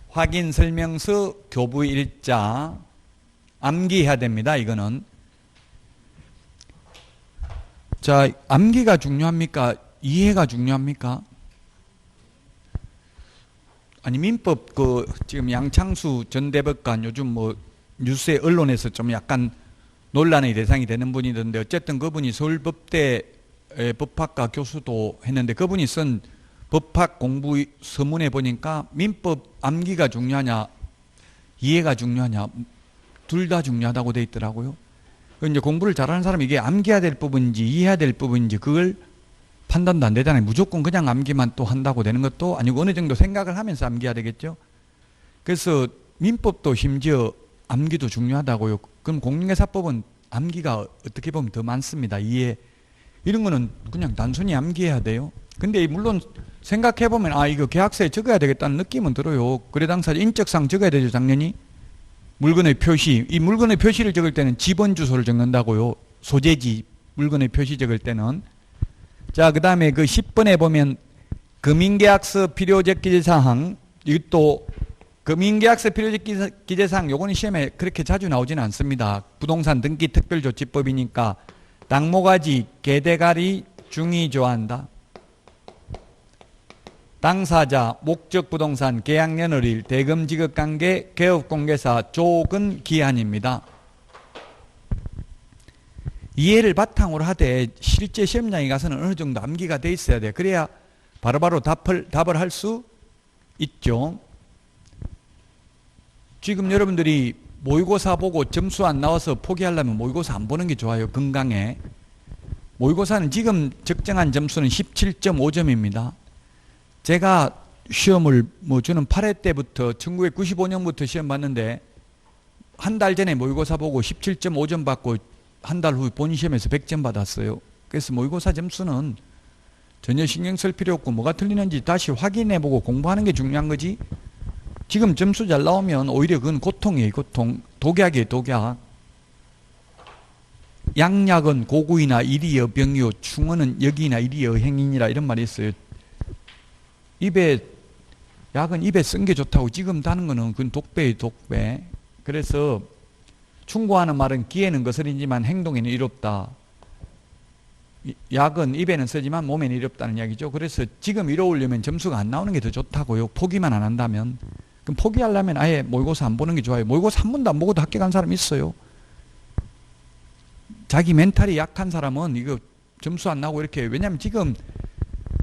확인설명서, 교부일자, 암기해야 됩니다. 이거는. 자, 암기가 중요합니까? 이해가 중요합니까? 아니, 민법 지금 양창수 전 대법관 요즘 뭐 뉴스에 언론에서 좀 약간 논란의 대상이 되는 분이던데 어쨌든 그분이 서울법대 법학과 교수도 했는데 그분이 쓴 법학 공부 서문에 보니까 민법 암기가 중요하냐 이해가 중요하냐 둘 다 중요하다고 돼 있더라고요. 이제 공부를 잘하는 사람이 이게 암기해야 될 부분인지 이해해야 될 부분인지 그걸 판단도 안 되잖아요. 무조건 그냥 암기만 또 한다고 되는 것도 아니고 어느 정도 생각을 하면서 암기해야 되겠죠. 그래서 민법도 심지어 암기도 중요하다고요. 그럼 공인중개사법은 암기가 어떻게 보면 더 많습니다. 이해. 이런 거는 그냥 단순히 암기해야 돼요. 근데 물론 생각해보면 아 이거 계약서에 적어야 되겠다는 느낌은 들어요. 거래 당사자 인적사항 적어야 되죠. 당연히. 물건의 표시. 이 물건의 표시를 적을 때는 지번 주소를 적는다고요. 소재지 물건의 표시 적을 때는. 자, 그 다음에 그 10번에 보면 금융계약서 필요적 기재사항, 이것도 금융계약서 필요적 기재사항, 요거는 시험에 그렇게 자주 나오지는 않습니다. 부동산 등기 특별조치법이니까 당모가지, 개대가리, 중위 좋아한다. 당사자, 목적 부동산, 계약연월일, 대금 지급관계, 개업공개사, 조건 기한입니다. 이해를 바탕으로 하되 실제 시험장에 가서는 어느 정도 암기가 돼 있어야 돼. 그래야 바로바로 답을 할 수 있죠. 지금 여러분들이 모의고사 보고 점수 안 나와서 포기하려면 모의고사 안 보는 게 좋아요. 건강에. 모의고사는 지금 적정한 점수는 17.5점입니다. 제가 시험을 저는 8회 때부터 1995년부터 시험 봤는데 한 달 전에 모의고사 보고 17.5점 받고 한 달 후 본시험에서 100점 받았어요. 그래서 모의고사 점수는 전혀 신경 쓸 필요 없고 뭐가 틀리는지 다시 확인해보고 공부하는 게 중요한 거지. 지금 점수 잘 나오면 오히려 그건 고통이에요. 고통. 독약이에요. 독약. 양약은 고구이나 일이여 병이요 충언은 역이나 일이여 행인이라 이런 말이 있어요. 약은 입에 쓴 게 좋다고 지금 다는 거는 그건 독배예요. 독배. 그래서 충고하는 말은 귀에는 거스리지만 행동에는 이롭다. 약은 입에는 쓰지만 몸에는 이롭다는 이야기죠. 그래서 지금 이로우려면 점수가 안 나오는 게 더 좋다고요. 포기만 안 한다면. 그럼 포기하려면 아예 모의고사 안 보는 게 좋아요. 모의고사 한 번도 안 보고도 합격한 사람 있어요. 자기 멘탈이 약한 사람은 이거 점수 안 나오고 이렇게. 왜냐하면 지금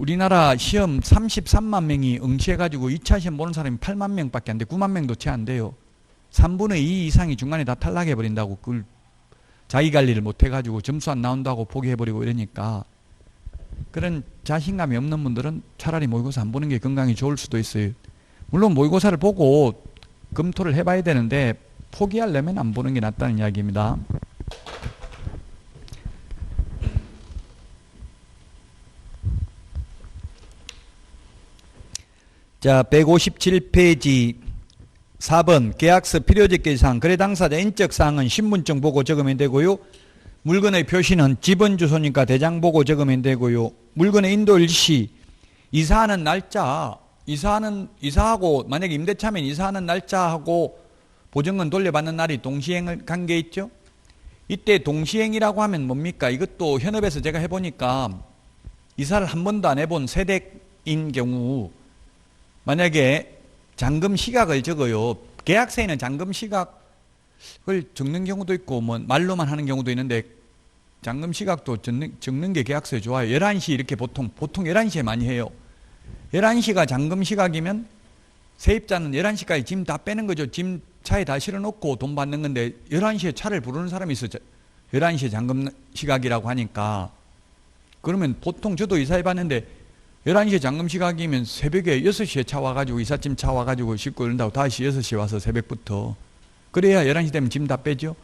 우리나라 시험 33만 명이 응시해가지고 2차 시험 보는 사람이 8만 명밖에 안 돼. 9만 명도 채 안 돼요. 3분의 2 이상이 중간에 다 탈락해버린다고. 그걸 자기 관리를 못해가지고 점수 안 나온다고 포기해버리고 이러니까 그런 자신감이 없는 분들은 차라리 모의고사 안 보는 게 건강에 좋을 수도 있어요. 물론 모의고사를 보고 검토를 해봐야 되는데 포기하려면 안 보는 게 낫다는 이야기입니다. 자, 157페이지 4번 계약서 필요적 기재사항, 거래 당사자 인적사항은 신분증 보고 적으면 되고요. 물건의 표시는 집은 주소니까 대장 보고 적으면 되고요. 물건의 인도 일시, 이사하는 날짜, 이사하고 만약에 임대차면 이사하는 날짜하고 보증금 돌려받는 날이 동시행 관계 있죠. 이때 동시행이라고 하면 뭡니까? 이것도 현업에서 제가 해보니까 이사를 한 번도 안 해본 세댁인 경우 만약에 잔금 시각을 적어요. 계약서에는 잔금 시각을 적는 경우도 있고 뭐 말로만 하는 경우도 있는데 잔금 시각도 적는 게 계약서에 좋아요. 11시 이렇게 보통 11시에 많이 해요. 11시가 잔금 시각이면 세입자는 11시까지 짐 다 빼는 거죠. 짐 차에 다 실어놓고 돈 받는 건데 11시에 차를 부르는 사람이 있어요. 11시에 잔금 시각이라고 하니까 그러면 보통 저도 이사해봤는데 11시에 잔금 시각이면 새벽에 6시에 차 와가지고 이삿짐 차 와가지고 싣고 이런다고 다시 6시에 와서 새벽부터 그래야 11시 되면 짐 다 빼죠.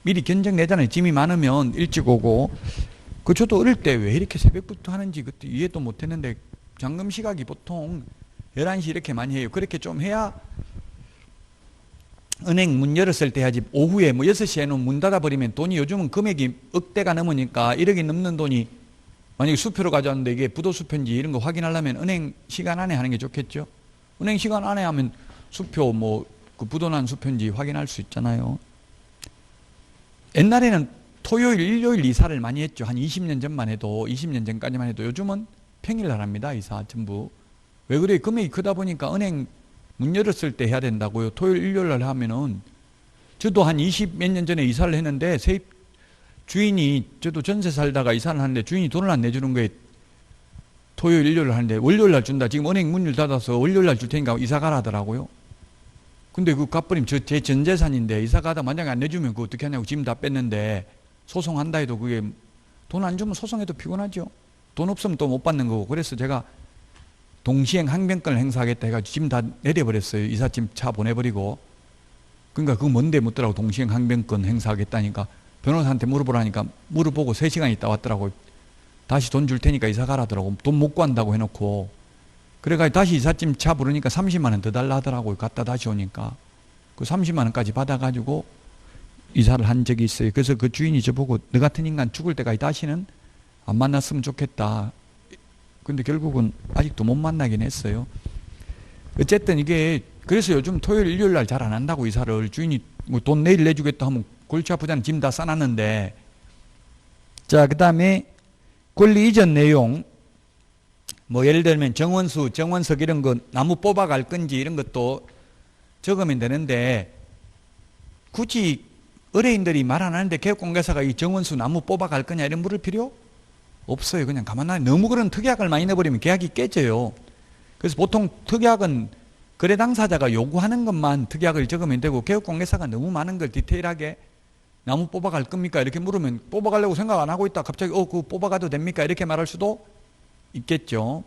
미리 견적 내잖아요. 짐이 많으면 일찍 오고. 그 저도 어릴 때 왜 이렇게 새벽부터 하는지 그때 이해도 못했는데 잔금 시각이 보통 11시 이렇게 많이 해요. 그렇게 좀 해야 은행 문 열었을 때 해야지. 오후에 뭐 6시에는 문 닫아버리면 돈이 요즘은 금액이 억대가 넘으니까 1억이 넘는 돈이 만약에 수표로 가져왔는데 이게 부도수표인지 이런 거 확인하려면 은행 시간 안에 하는 게 좋겠죠. 은행 시간 안에 하면 수표 뭐 그 부도난 수표인지 확인할 수 있잖아요. 옛날에는 토요일, 일요일 이사를 많이 했죠. 한 20년 전만 해도, 20년 전까지만 해도. 요즘은 평일날 합니다. 이사 전부. 왜 그래요? 금액이 크다 보니까 은행 문 열었을 때 해야 된다고요. 토요일, 일요일 날 하면은. 저도 한 20 몇 년 전에 이사를 했는데 세입 주인이, 저도 전세 살다가 이사를 하는데 주인이 돈을 안 내주는 거예요. 토요일, 일요일 하는데 월요일 날 준다. 지금 은행 문을 닫아서 월요일 날 줄 테니까 이사 가라 하더라고요. 근데 그 갚으님 제 전 재산인데 이사 가다 만약에 안 내주면 그거 어떻게 하냐고 짐 다 뺐는데 소송한다 해도 그게 돈 안 주면 소송해도 피곤하죠. 돈 없으면 또 못 받는 거고. 그래서 제가 동시행 항변권을 행사하겠다 해가지고 짐 다 내려버렸어요. 이삿짐 차 보내버리고. 그러니까 그거 뭔데 묻더라고. 동시행 항변권 행사하겠다니까. 변호사한테 물어보라니까 물어보고 3시간 있다 왔더라고. 다시 돈 줄 테니까 이사 가라더라고. 돈 못 구한다고 해놓고. 그래가지고 다시 이삿짐 차 부르니까 30만 원 더 달라 하더라고요. 갔다 다시 오니까. 그 30만 원까지 받아가지고 이사를 한 적이 있어요. 그래서 그 주인이 저보고 너 같은 인간 죽을 때까지 다시는 안 만났으면 좋겠다. 근데 결국은 아직도 못 만나긴 했어요. 어쨌든 이게 그래서 요즘 토요일, 일요일 날 잘 안 한다고 이사를. 주인이 뭐 돈 내일 내주겠다 하면 골치 아프잖아요. 짐 다 싸놨는데. 자, 그 다음에 권리 이전 내용. 뭐 예를 들면 정원수, 정원석 이런 거 나무 뽑아갈 건지 이런 것도 적으면 되는데 굳이 의뢰인들이 말 안 하는데 개업공개사가 이 정원수 나무 뽑아갈 거냐 이런 물을 필요 없어요. 그냥 가만히 너무 그런 특약을 많이 내버리면 계약이 깨져요. 그래서 보통 특약은 거래 당사자가 요구하는 것만 특약을 적으면 되고 개업공개사가 너무 많은 걸 디테일하게 나무 뽑아갈 겁니까? 이렇게 물으면 뽑아가려고 생각 안 하고 있다 갑자기 그거 뽑아가도 됩니까? 이렇게 말할 수도 있겠죠.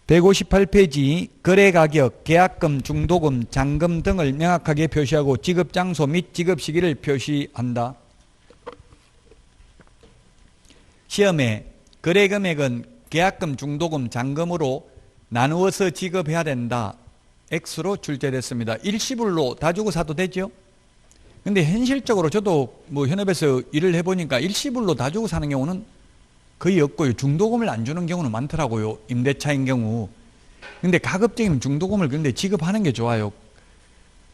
158페이지 거래가격, 계약금, 중도금, 잔금 등을 명확하게 표시하고 지급장소 및 지급시기를 표시한다. 시험에 거래금액은 계약금, 중도금, 잔금으로 나누어서 지급해야 된다. X로 출제됐습니다. 일시불로 다 주고 사도 되죠? 근데 현실적으로 저도 뭐 현업에서 일을 해보니까 일시불로 다 주고 사는 경우는 거의 없고요. 중도금을 안 주는 경우는 많더라고요. 임대차인 경우. 근데 가급적이면 중도금을 근데 지급하는 게 좋아요.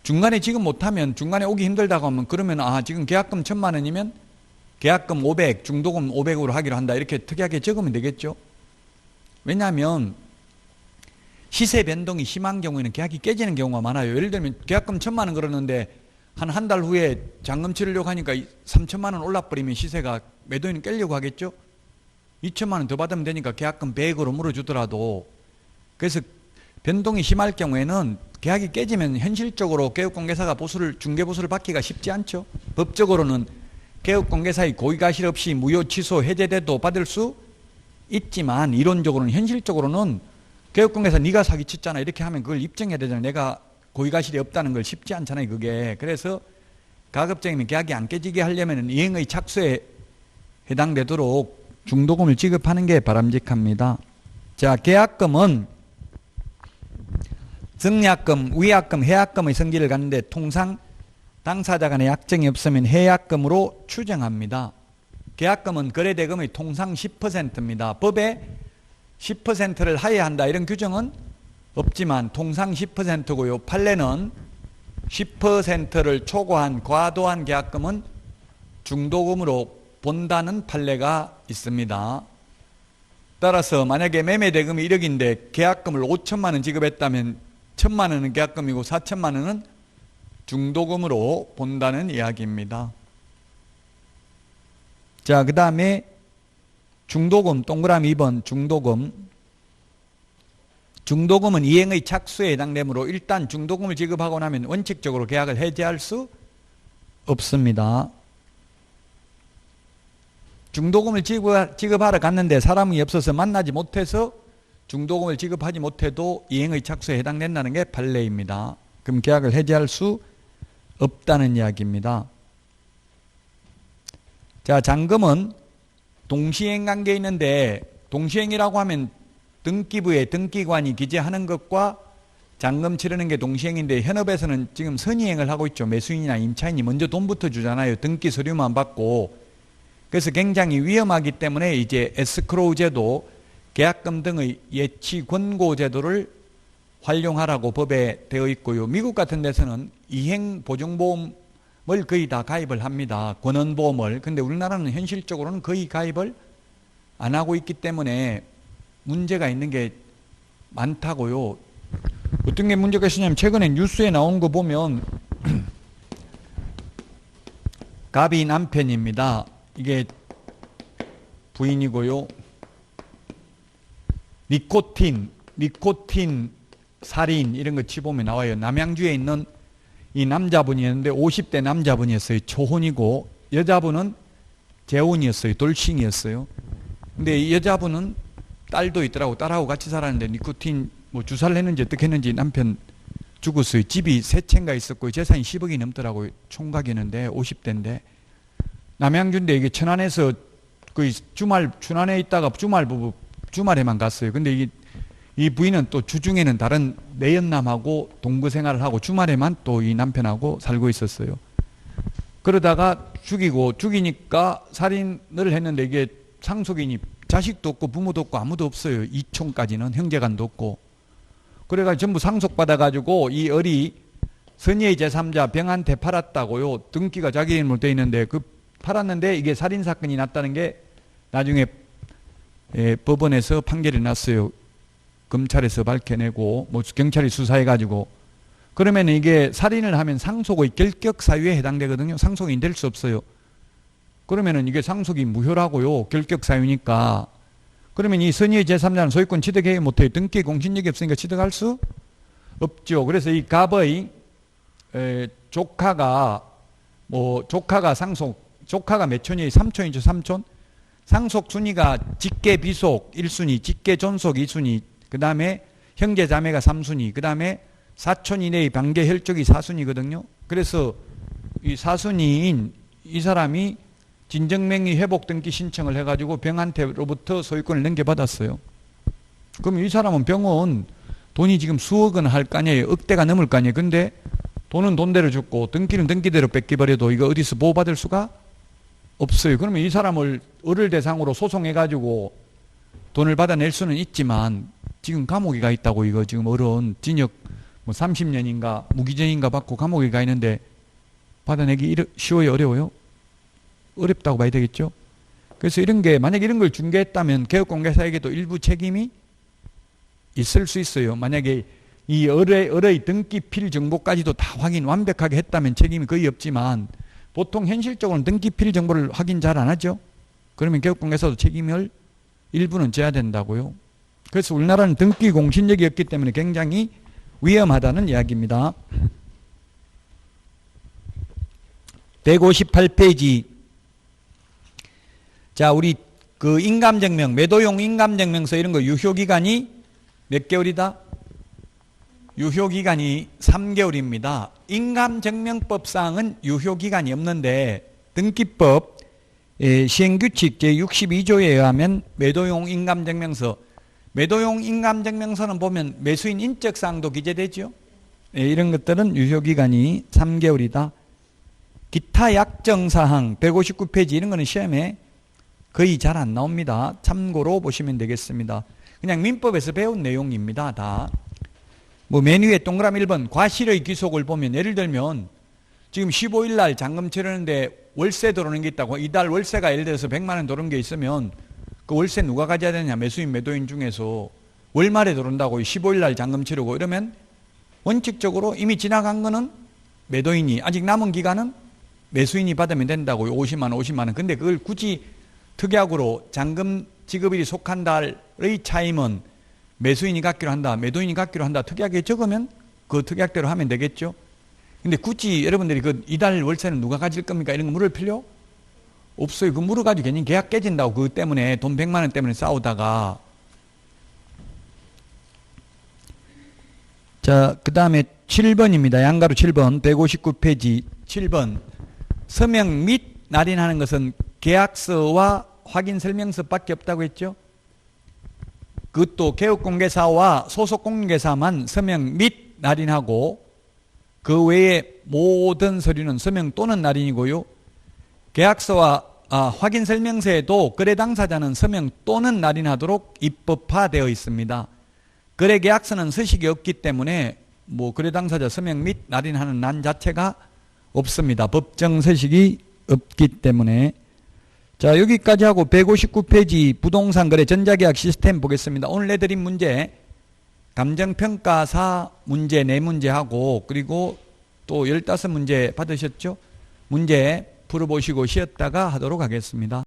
중간에 지급 못하면 중간에 오기 힘들다고 하면 그러면 지금 계약금 1,000만 원이면 계약금 500, 중도금 500으로 하기로 한다. 이렇게 특이하게 적으면 되겠죠. 왜냐하면 시세 변동이 심한 경우에는 계약이 깨지는 경우가 많아요. 예를 들면 계약금 1,000만 원 그러는데 한 달 후에 잔금 치르려고 하니까 3,000만 원 올라버리면 시세가 매도인은 깨려고 하겠죠. 2천만 원 더 받으면 되니까 계약금 100으로 물어주더라도. 그래서 변동이 심할 경우에는 계약이 깨지면 현실적으로 개업공개사가 중개보수를 받기가 쉽지 않죠. 법적으로는 개업공개사의 고의가실 없이 무효 취소 해제돼도 받을 수 있지만 이론적으로는 현실적으로는 개업공개사 네가 사기쳤잖아 이렇게 하면 그걸 입증해야 되잖아요. 내가 고의가실이 없다는 걸 쉽지 않잖아요. 그게. 그래서 가급적이면 계약이 안 깨지게 하려면 이행의 착수에 해당되도록 중도금을 지급하는 게 바람직합니다. 자, 계약금은 증약금, 위약금, 해약금의 성질을 갖는데 통상 당사자 간에 약정이 없으면 해약금으로 추정합니다. 계약금은 거래대금의 통상 10%입니다. 법에 10%를 하여야 한다 이런 규정은 없지만 통상 10%고요. 판례는 10%를 초과한 과도한 계약금은 중도금으로 본다는 판례가 있습니다. 따라서 만약에 매매대금이 1억인데 계약금을 5천만 원 지급했다면 1,000만 원은 계약금이고 4천만 원은 중도금으로 본다는 이야기입니다. 자, 그 다음에 중도금, 동그라미 2번 중도금. 중도금은 이행의 착수에 해당되므로 일단 중도금을 지급하고 나면 원칙적으로 계약을 해지할 수 없습니다. 중도금을 지급하러 갔는데 사람이 없어서 만나지 못해서 중도금을 지급하지 못해도 이행의 착수에 해당된다는 게 판례입니다. 그럼 계약을 해지할 수 없다는 이야기입니다. 자, 잔금은 동시행 관계에 있는데 동시행이라고 하면 등기부에 등기관이 기재하는 것과 잔금 치르는 게 동시행인데 현업에서는 지금 선의행을 하고 있죠. 매수인이나 임차인이 먼저 돈부터 주잖아요. 등기 서류만 받고. 그래서 굉장히 위험하기 때문에 이제 에스크로우 제도, 계약금 등의 예치 권고 제도를 활용하라고 법에 되어 있고요. 미국 같은 데서는 이행 보증보험을 거의 다 가입을 합니다. 권원보험을. 근데 우리나라는 현실적으로는 거의 가입을 안 하고 있기 때문에 문제가 있는 게 많다고요. 어떤 게 문제가 있으냐면 최근에 뉴스에 나온 거 보면 갑이 남편입니다. 이게 부인이고요. 니코틴 살인 이런 거 치보면 나와요. 남양주에 있는 이 남자분이었는데 50대 남자분이었어요. 초혼이고 여자분은 재혼이었어요. 돌싱이었어요. 근데 이 여자분은 딸도 있더라고. 딸하고 같이 살았는데 니코틴 뭐 주사를 했는지 어떻게 했는지 남편 죽었어요. 집이 3채인가 있었고 재산이 10억이 넘더라고요. 총각이었는데 50대인데 남양주인데 이게 천안에서 거의 춘안에 있다가 주말에만 갔어요. 근데 이 부인은 또 주중에는 다른 내연남하고 동거 생활을 하고 주말에만 또 이 남편하고 살고 있었어요. 그러다가 죽이니까 살인을 했는데 이게 상속인이 자식도 없고 부모도 없고 아무도 없어요. 이촌까지는 형제간도 없고. 그래가지고 전부 상속받아가지고 이 을이 선의의 제3자 병한테 팔았다고요. 등기가 자기 이름으로 돼 있는데 그 팔았는데 이게 살인사건이 났다는 게 나중에 법원에서 판결이 났어요. 검찰에서 밝혀내고 뭐 경찰이 수사해가지고. 그러면 이게 살인을 하면 상속의 결격사유에 해당되거든요. 상속인이 될 수 없어요. 그러면은 이게 상속이 무효라고요. 결격사유니까. 그러면 이 선의의 제3자는 소유권 취득해 못해요. 등기 공신력이 없으니까 취득할 수 없죠. 그래서 이 갑의 조카가 몇 촌이에요? 3촌이죠. 3촌. 상속 순위가 직계 비속 1순위, 직계 존속 2순위, 그 다음에 형제 자매가 3순위, 그 다음에 사촌 이내의 반계 혈족이 4순위거든요. 그래서 이 4순위인 이 사람이 진정명의 회복 등기 신청을 해가지고 병한테로부터 소유권을 넘겨받았어요. 그럼 이 사람은 병은 돈이 지금 수억 원 할 거 아니에요. 억대가 넘을 거 아니에요. 근데 돈은 돈대로 줬고 등기는 등기대로 뺏기버려도 이거 어디서 보호받을 수가 없어요. 그러면 이 사람을 을을 대상으로 소송해가지고 돈을 받아낼 수는 있지만 지금 감옥에 가 있다고. 이거 지금 을은 징역 뭐 30년인가 무기징역인가 받고 감옥에 가 있는데 받아내기 쉬워요? 어려워요? 어렵다고 봐야 되겠죠. 그래서 이런 게 만약에 이런 걸 중개했다면 개업공개사에게도 일부 책임이 있을 수 있어요. 만약에 이 을의 등기 필 정보까지도 다 확인 완벽하게 했다면 책임이 거의 없지만 보통 현실적으로는 등기 필 정보를 확인 잘 안 하죠. 그러면 개업공개사도 책임을 일부는 져야 된다고요. 그래서 우리나라는 등기 공신력이 없기 때문에 굉장히 위험하다는 이야기입니다. 158페이지. 자, 우리 그 인감증명, 매도용 인감증명서 이런 거 유효기간이 몇 개월이다? 유효기간이 3개월입니다. 인감증명법상은 유효기간이 없는데 등기법 시행규칙 제62조에 의하면 매도용 인감증명서는 보면 매수인 인적사항도 기재되죠. 이런 것들은 유효기간이 3개월이다. 기타 약정사항 159페이지 이런 거는 시험에 거의 잘 안 나옵니다. 참고로 보시면 되겠습니다. 그냥 민법에서 배운 내용입니다. 다. 뭐 맨 위에 동그라미 1번 과실의 귀속을 보면 예를 들면 지금 15일 날 잔금 치르는데 월세 들어오는 게 있다고. 이달 월세가 예를 들어서 100만 원 들어오는 게 있으면 그 월세 누가 가져야 되냐. 매수인 매도인 중에서 월말에 들어온다고 15일 날 잔금 치르고 이러면 원칙적으로 이미 지나간 거는 매도인이, 아직 남은 기간은 매수인이 받으면 된다고요. 50만 원. 근데 그걸 굳이 특약으로 잔금 지급일이 속한 달의 차임은 매수인이 갖기로 한다, 매도인이 갖기로 한다 특약에 적으면 그 특약대로 하면 되겠죠. 근데 굳이 여러분들이 그 이달 월세는 누가 가질 겁니까? 이런 거 물을 필요 없어요. 그 물어가지고 괜히 계약 깨진다고 그것 때문에 돈 100만 원 때문에 싸우다가. 자, 그 다음에 7번입니다. 양가로 7번 159페이지 7번 서명 및 날인하는 것은 계약서와 확인설명서밖에 없다고 했죠. 그것도 개업공개사와 소속공개사만 서명 및 날인하고 그 외에 모든 서류는 서명 또는 날인이고요. 계약서와 확인설명서에도 거래 당사자는 서명 또는 날인하도록 입법화되어 있습니다. 거래 계약서는 서식이 없기 때문에 뭐 거래 당사자 서명 및 날인하는 난 자체가 없습니다. 법정 서식이 없기 때문에. 자, 여기까지 하고 159페이지 부동산 거래 전자계약 시스템 보겠습니다. 오늘 내드린 문제 감정평가사 문제 4문제 하고 그리고 또 15문제 받으셨죠? 문제 풀어보시고 쉬었다가 하도록 하겠습니다.